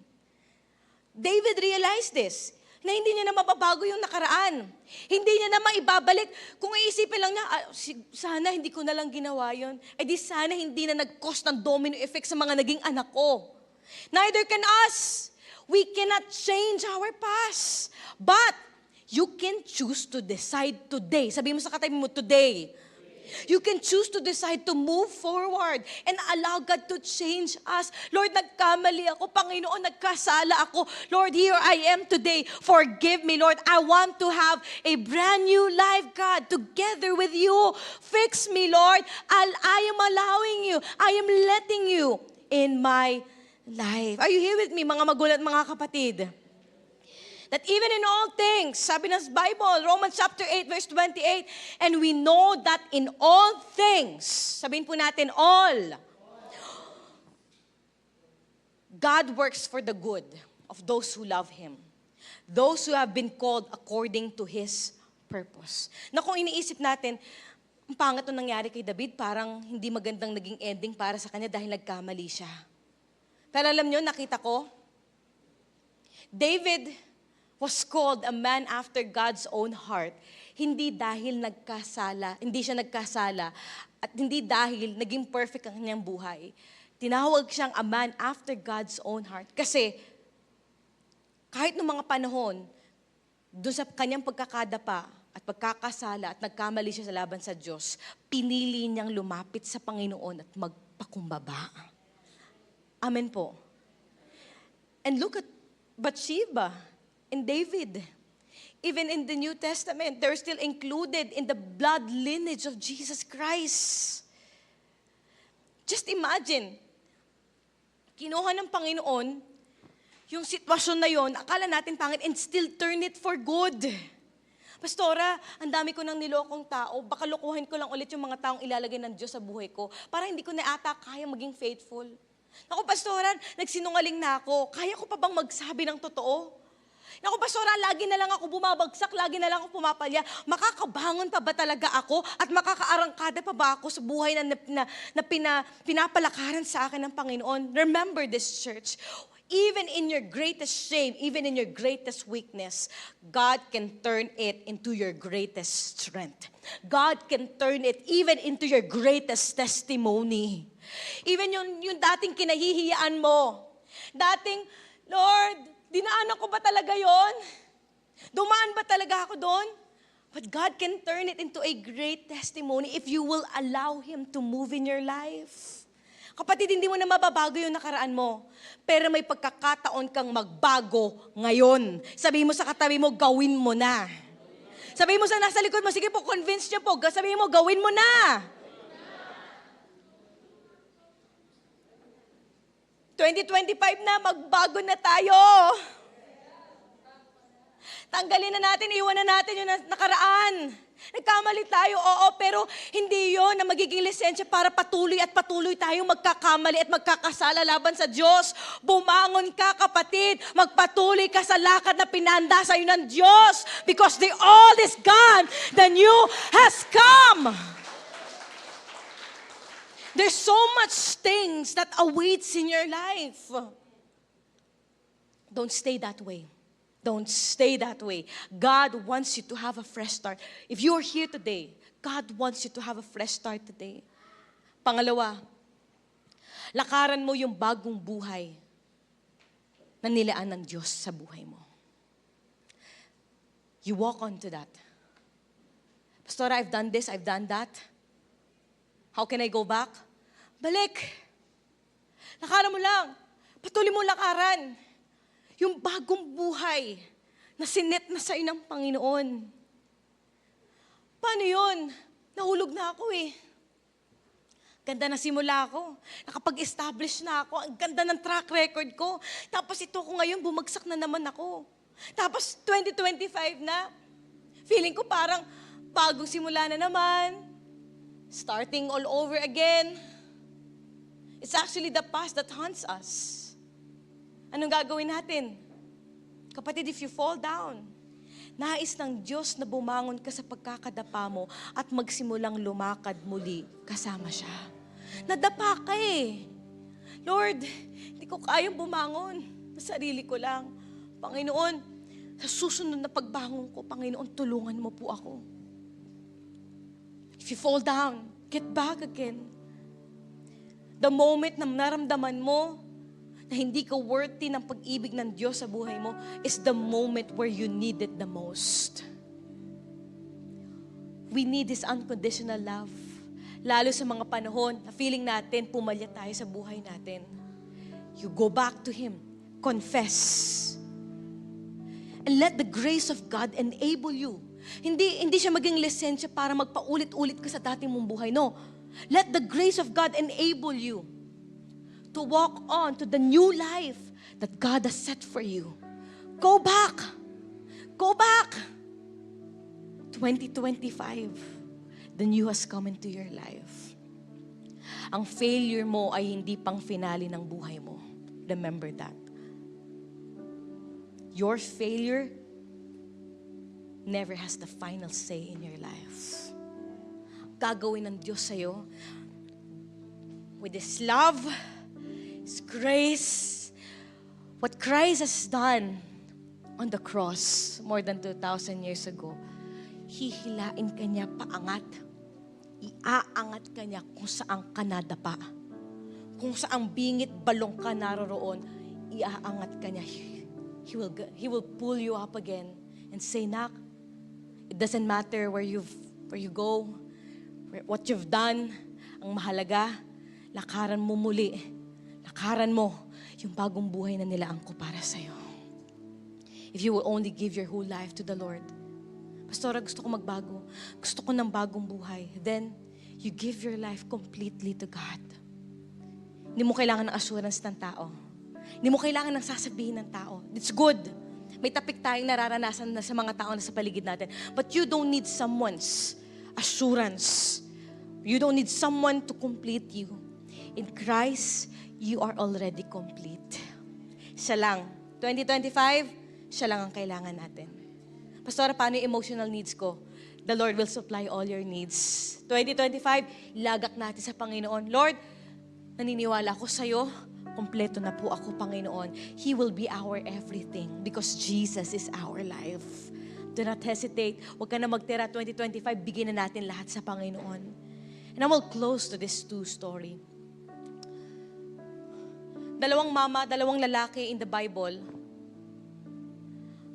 David realized this, na hindi niya na mababago yung nakaraan. Hindi niya na maibabalik. Kung iisipin lang niya, sana hindi ko na lang ginawa yun. Di sana hindi na nag-cause ng domino effect sa mga naging anak ko. Neither can us. We cannot change our past. But, you can choose to decide today. Sabi mo sa katabi mo, today. You can choose to decide to move forward and allow God to change us. Lord, nagkamali ako. Panginoon, nagkasala ako. Lord, here I am today. Forgive me, Lord. I want to have a brand new life, God, together with you. Fix me, Lord. I am allowing you. I am letting you in my life. Are you here with me, mga magulang at mga kapatid? That even in all things, sabi ng Bible, Romans chapter 8, verse 28, and we know that in all things, sabihin po natin, all, God works for the good of those who love Him. Those who have been called according to His purpose. Na kung iniisip natin, ang pangit nung nangyari kay David, parang hindi magandang naging ending para sa kanya dahil nagkamali siya. Pero alam nyo, nakita ko, David was called a man after God's own heart. Hindi dahil hindi siya nagkasala, at hindi dahil naging perfect ang kanyang buhay. Tinawag siyang a man after God's own heart. Kasi, kahit noong mga panahon, doon sa kanyang pagkakadapa at pagkakasala at nagkamali siya sa laban sa Diyos, pinili niyang lumapit sa Panginoon at magpakumbaba. Amen po. And look at Bathsheba and David. Even in the New Testament, they're still included in the blood lineage of Jesus Christ. Just imagine, kinuha ng Panginoon yung sitwasyon na yon, akala natin pangit, and still turn it for good. Pastora, ang dami ko nang nilokong tao, baka lokohin ko lang ulit yung mga taong ilalagay ng Diyos sa buhay ko para hindi ko na ata kaya maging faithful. Naku, Pastora, nagsinungaling na ako, kaya ko pa bang magsabi ng totoo? Naku, Pastora, lagi na lang ako bumabagsak, lagi na lang ako pumapalya. Makakabangon pa ba talaga ako? At makakaarangkada pa ba ako sa buhay na pinapalakaran sa akin ng Panginoon? Remember this, church. Even in your greatest shame, even in your greatest weakness, God can turn it into your greatest strength. God can turn it even into your greatest testimony. Even yung dating kinahihiyaan mo. Dating, Lord, dinaanan ko ba talaga yon? Dumaan ba talaga ako doon? But God can turn it into a great testimony if you will allow Him to move in your life. Kapatid, hindi mo na mababago yung nakaraan mo. Pero may pagkakataon kang magbago ngayon. Sabihin mo sa katabi mo, gawin mo na. Sabihin mo sa nasa likod mo, sige po, convince niyo po. Sabihin mo, gawin mo na. 2025 na, magbago na tayo. Tanggalin na natin, iwan na natin yung nakaraan. Nagkamali tayo, oo, pero hindi yon na magiging lisensya para patuloy at patuloy tayong magkakamali at magkakasala laban sa Diyos. Bumangon ka, kapatid. Magpatuloy ka sa lakad na pinanda sa iyo ng Diyos. Because the old is gone, the new has come. There's so much things that awaits in your life. Don't stay that way. Don't stay that way. God wants you to have a fresh start. If you are here today, God wants you to have a fresh start today. Pangalawa, lakaran mo yung bagong buhay na nilaan ng Diyos sa buhay mo. You walk on to that. Pastor, I've done this, I've done that. How can I go back? Balik. Lakaran mo lang. Patuloy mo lakaran. Yung bagong buhay na sinet na sa ng Panginoon. Paano yun? Nahulog na ako eh. Ganda na simula ako. Nakapag-establish na ako. Ang ganda ng track record ko. Tapos ito ko ngayon, bumagsak na naman ako. Tapos 2025 na. Feeling ko parang bagong simula na naman. Starting all over again. It's actually the past that haunts us. Anong gagawin natin? Kapatid, if you fall down, nais ng Diyos na bumangon ka sa pagkakadapa mo at magsimulang lumakad muli kasama siya. Nadapa ka eh. Lord, hindi ko kayang bumangon. Sa sarili ko lang. Panginoon, sa susunod na pagbangon ko, Panginoon, tulungan mo po ako. If you fall down, get back again. The moment na naramdaman mo na hindi ka worthy ng pag-ibig ng Diyos sa buhay mo is the moment where you need it the most. We need His unconditional love. Lalo sa mga panahon na feeling natin, pumalya tayo sa buhay natin. You go back to Him. Confess. And let the grace of God enable you. Hindi siya maging lisensya para magpaulit-ulit ka sa dati mong buhay. No. Let the grace of God enable you to walk on to the new life that God has set for you. Go back. Go back. 2025, the new has come into your life. Ang failure mo ay hindi pang finale ng buhay mo. Remember that. Your failure never has the final say in your life. Gagawin ng Diyos sa'yo with His love, His grace, what Christ has done on the cross more than 2,000 years ago. Hihilain ka niya paangat. Iaangat ka niya kung saan ka nadapa. Kung saang bingit balong ka naroroon, iaangat ka niya. He will pull you up again and say, Nak, it doesn't matter where you go, what you've done. Ang mahalaga, lakaran mo muli. Lakaran mo yung bagong buhay na nilaan ko para sa'yo. If you will only give your whole life to the Lord. Pastora, gusto ko magbago. Gusto ko ng bagong buhay. Then, you give your life completely to God. Hindi mo kailangan ng assurance ng tao. Hindi mo kailangan ng sasabihin ng tao. It's good. May tapik tayong nararanasan na sa mga tao na sa paligid natin. But you don't need someone's assurance. You don't need someone to complete you. In Christ, you are already complete. Siya lang. 2025, siya lang ang kailangan natin. Pastora, paano yung emotional needs ko? The Lord will supply all your needs. 2025, lagak natin sa Panginoon. Lord, naniniwala ako sa'yo. Kompleto na po ako, Panginoon. He will be our everything because Jesus is our life. Do not hesitate. Huwag ka na magtira. 2025, bigyan na natin lahat sa Panginoon. And I will close to this story. Dalawang mama, dalawang lalaki in the Bible,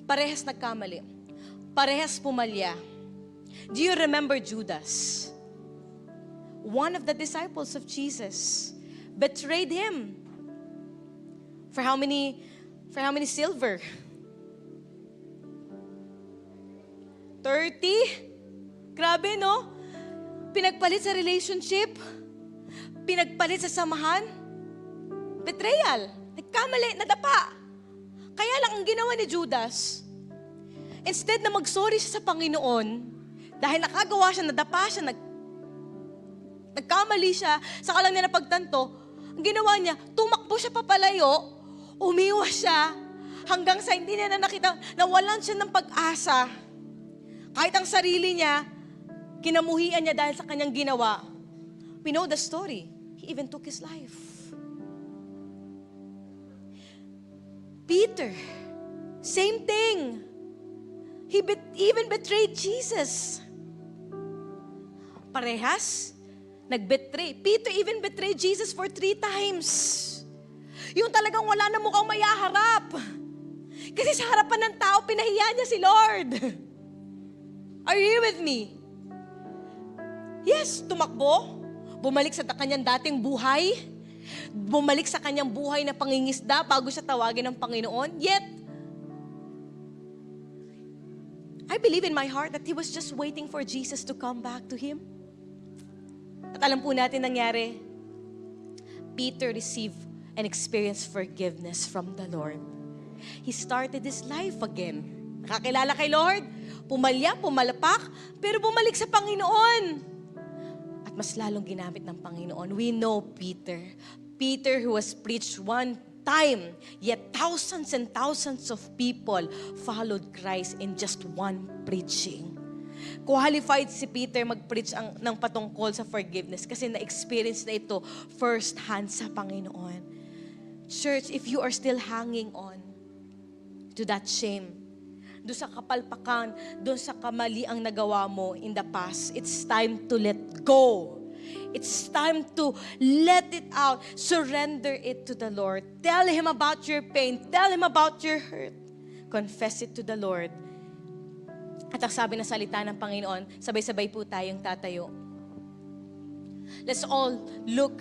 parehas nagkamali. Parehas pumalya. Do you remember Judas? One of the disciples of Jesus betrayed Him. For how many silver? 30? Grabe, no? Pinagpalit sa relationship. Pinagpalit sa samahan. Betrayal. Nagkamali, nadapa. Kaya lang ang ginawa ni Judas, instead na mag-sorry siya sa Panginoon, dahil nakagawa siya, nadapa siya, nagkamali siya, saka lang niya napagtanto, ang ginawa niya, tumakbo siya papalayo, umiwas siya, hanggang sa hindi niya na nakita, nawalan siya ng pag-asa. Kahit ang sarili niya, kinamuhian niya dahil sa kanyang ginawa. We know the story. He even took his life. Peter, same thing. He even betrayed Jesus. Parehas, nagbetray. Peter even betrayed Jesus for 3 times. Yung talagang wala na mukhang mayaharap. Kasi sa harapan ng tao, pinahiya niya si Lord. Are you with me? Yes, tumakbo. Bumalik sa kanyang dating buhay. Bumalik sa kanyang buhay na pangingisda bago siya tawagin ng Panginoon. Yet, I believe in my heart that he was just waiting for Jesus to come back to him. At alam po natin nangyari, Peter received and experienced forgiveness from the Lord. He started his life again. Nakakilala kay Lord, pumalya, pumalapak, pero bumalik sa Panginoon. At mas lalong ginamit ng Panginoon. We know Peter. Peter who was preached one time, yet thousands and thousands of people followed Christ in just one preaching. Qualified si Peter mag-preach ng patungkol sa forgiveness kasi na-experience na ito first hand sa Panginoon. Church, if you are still hanging on to that shame, doon sa kapalpakan, doon sa kamali ang nagawa mo in the past, it's time to let go. It's time to let it out. Surrender it to the Lord. Tell Him about your pain. Tell Him about your hurt. Confess it to the Lord. At ang sabi ng salita ng Panginoon, sabay-sabay po tayong tatayo. Let's all look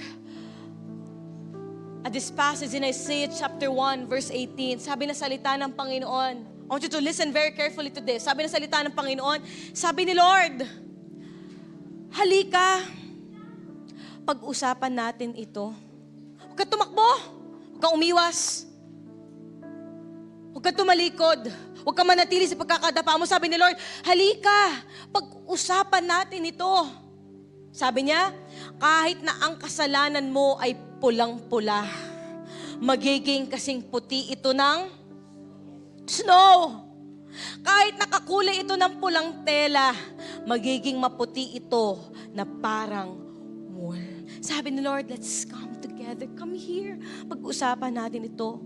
at this passage in Isaiah chapter 1, verse 18. Sabi na salita ng Panginoon. I want you to listen very carefully to this. Sabi na salita ng Panginoon, sabi ni Lord, halika, pag-usapan natin ito. Huwag kang tumakbo, huwag kang umiwas, huwag kang tumalikod, huwag kang manatili sa pagkakadapa mo. Sabi ni Lord, halika, pag-usapan natin ito. Sabi niya, kahit na ang kasalanan mo ay pulang-pula, magiging kasing puti ito ng snow. Kahit nakakulay ito ng pulang tela, magiging maputi ito na parang wool. Sabi ni Lord, let's come together. Come here. Pag-usapan natin ito.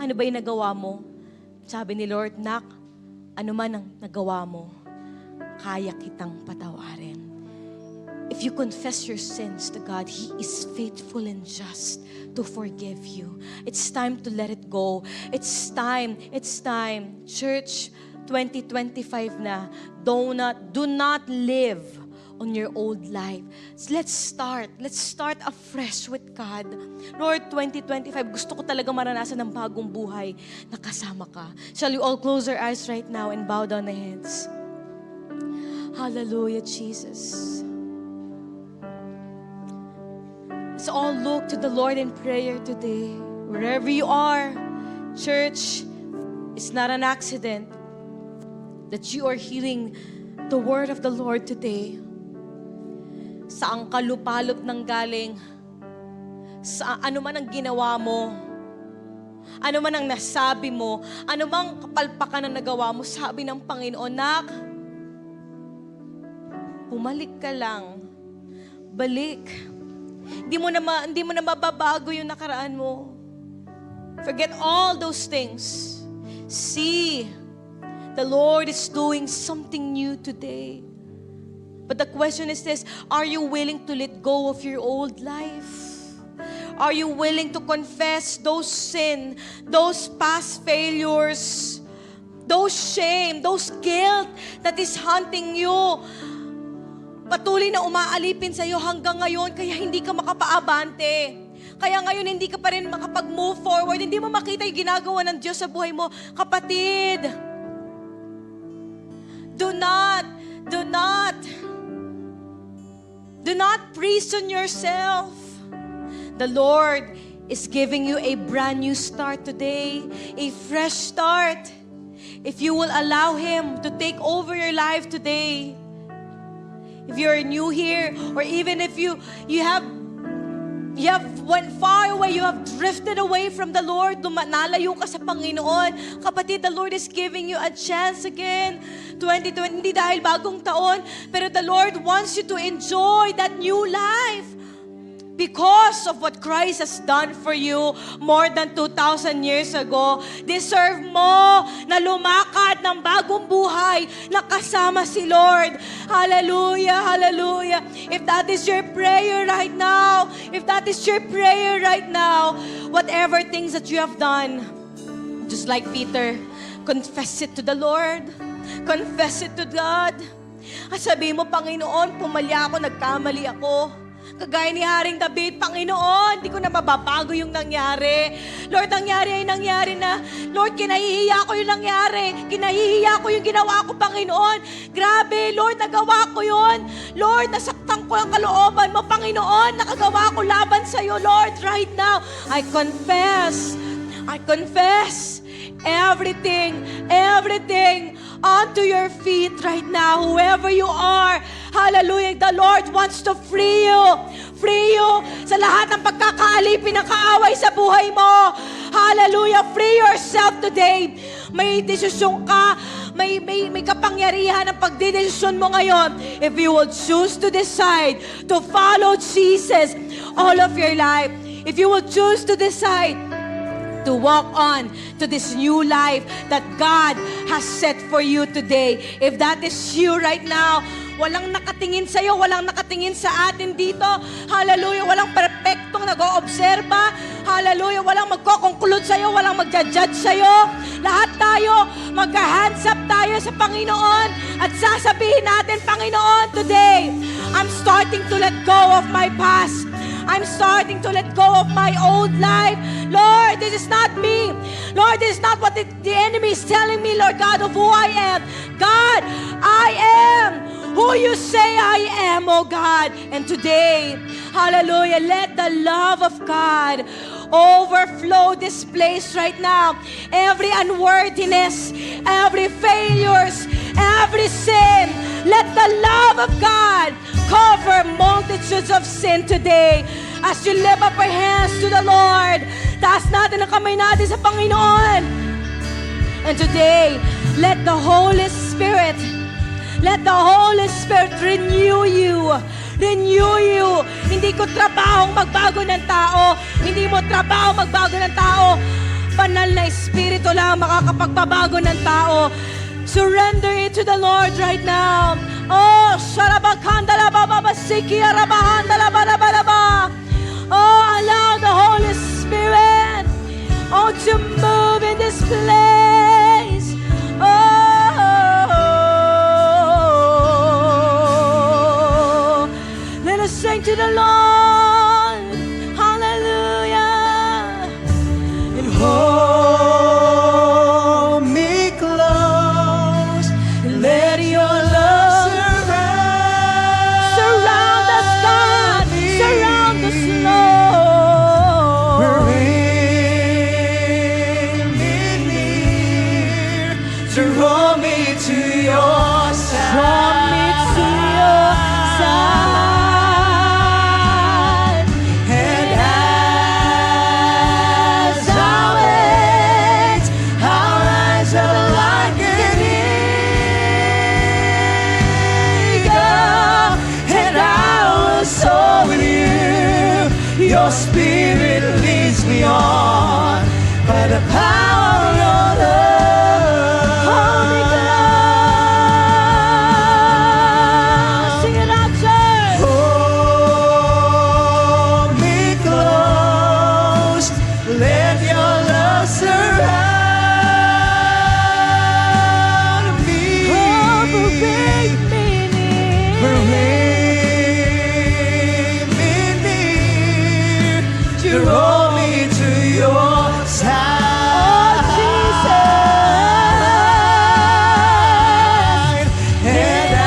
Ano ba yung nagawa mo? Sabi ni Lord, Nak, ano man ang nagawa mo, kaya kitang patawarin. If you confess your sins to God, He is faithful and just to forgive you. It's time to let it go. It's time. Church, 2025 na. Do not live on your old life. Let's start afresh with God. Lord, 2025, gusto ko talaga maranasan ng bagong buhay na kasama ka. Shall we all close our eyes right now and bow down our heads? Hallelujah, Jesus. Let's all look to the Lord in prayer today. Wherever you are, church, it's not an accident that you are hearing the word of the Lord today. Saang kalupalot nang galing, sa ano man ang ginawa mo, ano man ang nasabi mo, ano mang kapalpakan na nagawa mo, sabi ng Panginoon, Nak, bumalik ka lang. Balik. Hindi mo na mababago yung nakaraan mo. Forget all those things. See, the Lord is doing something new today. But the question is this, are you willing to let go of your old life? Are you willing to confess those sin, those past failures, those shame, those guilt that is haunting you? Patuloy na umaalipin sa iyo hanggang ngayon, kaya hindi ka makapaabante. Kaya ngayon hindi ka pa rin makapag-move forward, hindi mo makita yung ginagawa ng Diyos sa buhay mo. Kapatid, do not prison yourself. The Lord is giving you a brand new start today, a fresh start. If you will allow Him to take over your life today. If you're new here, or even if you have went far away, you have drifted away from the Lord, nalayo ka sa Panginoon, kapatid, the Lord is giving you a chance again. 2020, hindi dahil bagong taon, pero the Lord wants you to enjoy that new life. Because of what Christ has done for you more than 2,000 years ago, deserve mo na lumakad ng bagong buhay na kasama si Lord. Hallelujah, hallelujah. If that is your prayer right now, whatever things that you have done, just like Peter, confess it to the Lord. Confess it to God. At sabihin mo, Panginoon, pumalya ako, nagkamali ako. Kagaya ni Haring David, Panginoon, di ko na mababago yung nangyari. Lord, nangyari na. Lord, kinahihiya ko yung nangyari. Kinahihiya ko yung ginawa ko, Panginoon. Grabe, Lord, nagawa ko yun. Lord, nasaktan ko ang kalooban mo, Panginoon. Nakagawa ko laban sa'yo, Lord, right now. I confess everything onto your feet right now, whoever you are. Hallelujah. The Lord wants to free you sa lahat ng pagkakaalipin ng kaaway sa buhay mo. Hallelujah. Free yourself today. May desisyon ka, may kapangyarihan ang pagdedesisyon mo ngayon. If you will choose to decide to follow Jesus all of your life, if you will choose to decide to walk on to this new life that God has set for you today. If that is you right now, walang nakatingin sa'yo, walang nakatingin sa atin dito. Hallelujah, walang perfecto Espiritung nag-oobserba. Hallelujah. Walang magko-conclude sa'yo, walang magja-judge sa'yo. Lahat tayo, magka-hands up tayo sa Panginoon at sasabihin natin, Panginoon, today, I'm starting to let go of my past. I'm starting to let go of my old life. Lord, this is not me. Lord, this is not what the enemy is telling me, Lord God, of who I am. God, I am who you say I am, oh God. And today, hallelujah, let the love of God overflow this place right now. Every unworthiness, every failures, every sin, let the love of God cover multitudes of sin today. As you lift up our hands to the Lord, taas natin ang kamay natin sa Panginoon. And today, let the Holy Spirit renew you. Renew you. Hindi ko trabahong magbago ng tao. Hindi mo trabaho magbago ng tao. Banal na Espiritu lang makakapagbabago ng tao. Surrender it to the Lord right now. Oh, sharabakandala bababasiki arabahandala barabaraba. Oh, allow the Holy Spirit, oh, to move in this place. Oh, let us sing to the Lord. Hallelujah. And hold me close and let your love surround us, God. Surround us, Lord. Bring me near, draw me to your side. Draw me to your side. And as I wait, our eyes are like an eagle, and I will soar with you. Your spirit leads me on by the power of your love. Hold me close. Sing it out, church. Hold me close, let your love surround me. Oh, bring me near. Bring me near, draw me to your side. And as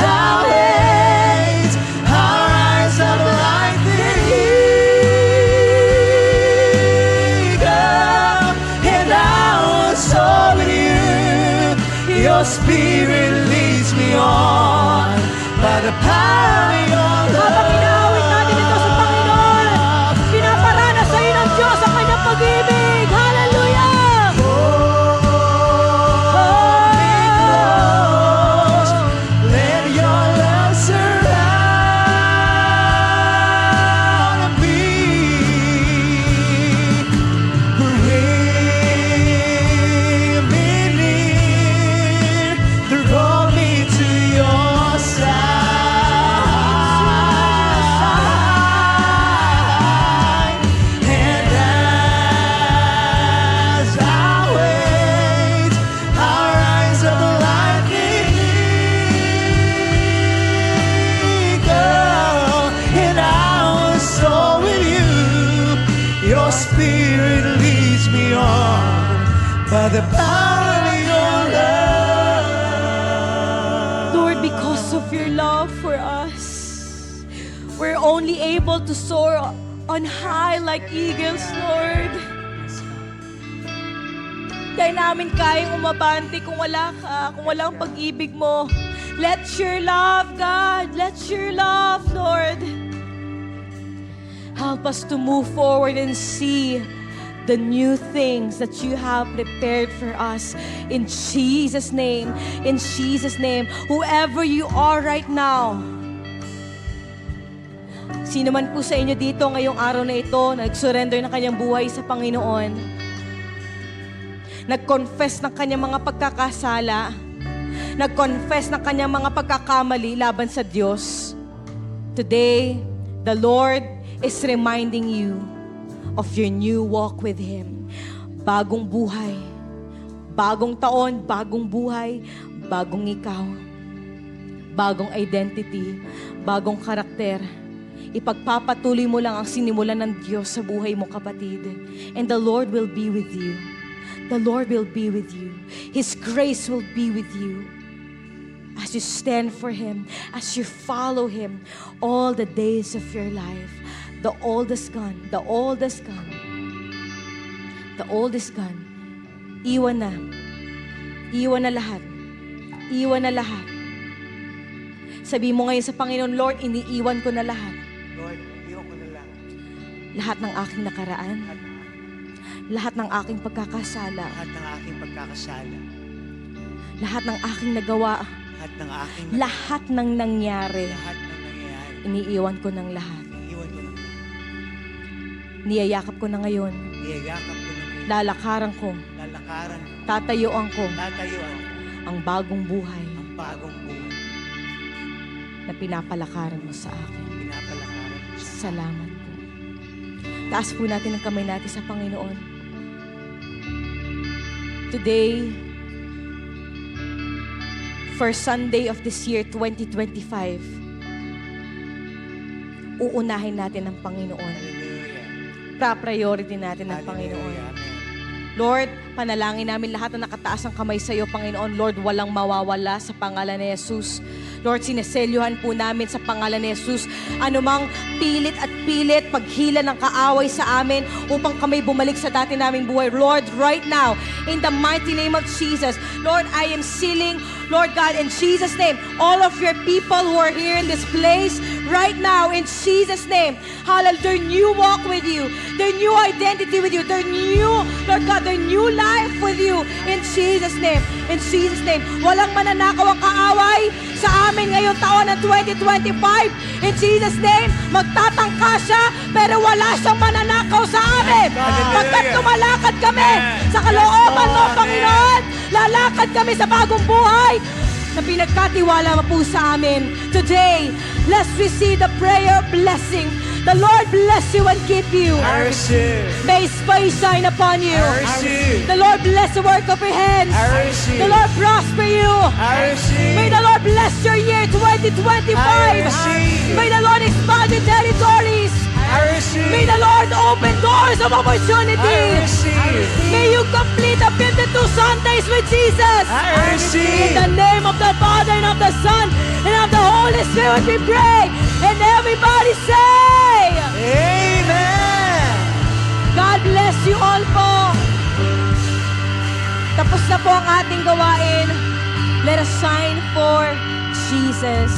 I wait, our eyes are like the eagle, and I will soar with you. Your spirit leads me on by the power of your Habang inaawit natin ito sa Panginoon, love. pinaparana sa iyo ng Diyos ang kanyang pag-ibig. Hallelujah! Hold me close, let your love surround me. Bring me near, draw me to your side. And as I wait, our eyes are like an eagle, and I will soar with you. Your spirit leads me on by the power of your love. Lord, because of your love for us, we're only able to soar on high like eagles, Lord. Kaya namin kayang umabante kung wala ka, kung walang pag-ibig mo. Let your love, God, let your love, Lord, help us to move forward and see the new things that you have prepared for us. In Jesus' name, in Jesus' name, whoever you are right now, sino man po sa inyo dito ngayong araw na ito, nag-surrender ng kanyang buhay sa Panginoon, nag-confess ng kanyang mga pagkakasala, nag-confess ng kanyang mga pagkakamali laban sa Diyos. Today, The Lord is reminding you of your new walk with Him. Bagong buhay, bagong taon, bagong buhay, bagong ikaw, bagong identity, bagong karakter. Ipagpapatuloy mo lang ang sinimulan ng Diyos sa buhay mo, kapatid. And the Lord will be with you. The Lord will be with you. His grace will be with you as you stand for Him, as you follow Him all the days of your life. The old is gone. The old is gone. The old is gone. Iwan na. Iwan na lahat. Iwan na lahat. Sabi mo ngayon sa Panginoon, Lord, iniiwan ko na lahat. Lord, iwan ko na lang. Lahat ng aking nakaraan. Lahat ng aking pagkakasala. Lahat ng aking pagkakasala. Lahat ng aking nagawa. Lahat ng aking Lahat ng nangyari. lahat ng nangyayari. Iniiwan ko ng lahat. Iiwan ko na lang. Niyayakap ko na ngayon. Niyayakap ko na ngayon. Lalakaran ko. Lalakaran ko. Tatayuan ko Tatayuan ko ang bagong buhay ang bagong buhay. na pinapalakaran mo sa akin. Pinapalakaran ko sa Salamat po. Taas po natin ang kamay natin sa Panginoon. Today, first Sunday of this year, 2025, uunahin natin ang Panginoon. Hallelujah. Pra-priority natin ang Panginoon. Hallelujah. Amen. Lord, panalangin namin lahat na nakataas ang kamay sa iyo, Panginoon. Lord, walang mawawala sa pangalan ni Jesus. Lord, sineselyuhan po namin sa pangalan ni Jesus anumang pilit at pilit, paghila ng kaaway sa amin upang kami bumalik sa dati naming buhay. Lord, right now, in the mighty name of Jesus, Lord, I am sealing, Lord God, in Jesus' name, all of your people who are here in this place right now, in Jesus' name, hallelujah, their new walk with you, their new identity with you, their new, Lord God, their new life with you, in Jesus' name, in Jesus' name. Walang mananakaw ang kaaway sa amin ngayong taon ng 2025. In Jesus' name, magtatangka siya, pero wala siyang mananakaw sa amin. Hallelujah. Pagkat tumalakad kami sa kalooban mo, Lord. Panginoon, lalakad kami sa bagong buhay na pinagkatiwala mo po sa amin. Today, let's receive the prayer blessing. The Lord bless you and keep you. I receive. May His face shine upon you. I receive. The Lord bless the work of your hands. I receive. The Lord prosper you. I receive. May the Lord bless your year 2025. I receive. May the Lord expand your territories. I receive. May the Lord open doors of opportunity. I receive. May you complete the 52 Sundays with Jesus. I receive. In the name of the Father and of the Son and of the Holy Spirit we pray. And everybody say, Amen. God bless you all po. Tapos na po ang ating gawain. Let us shine for Jesus.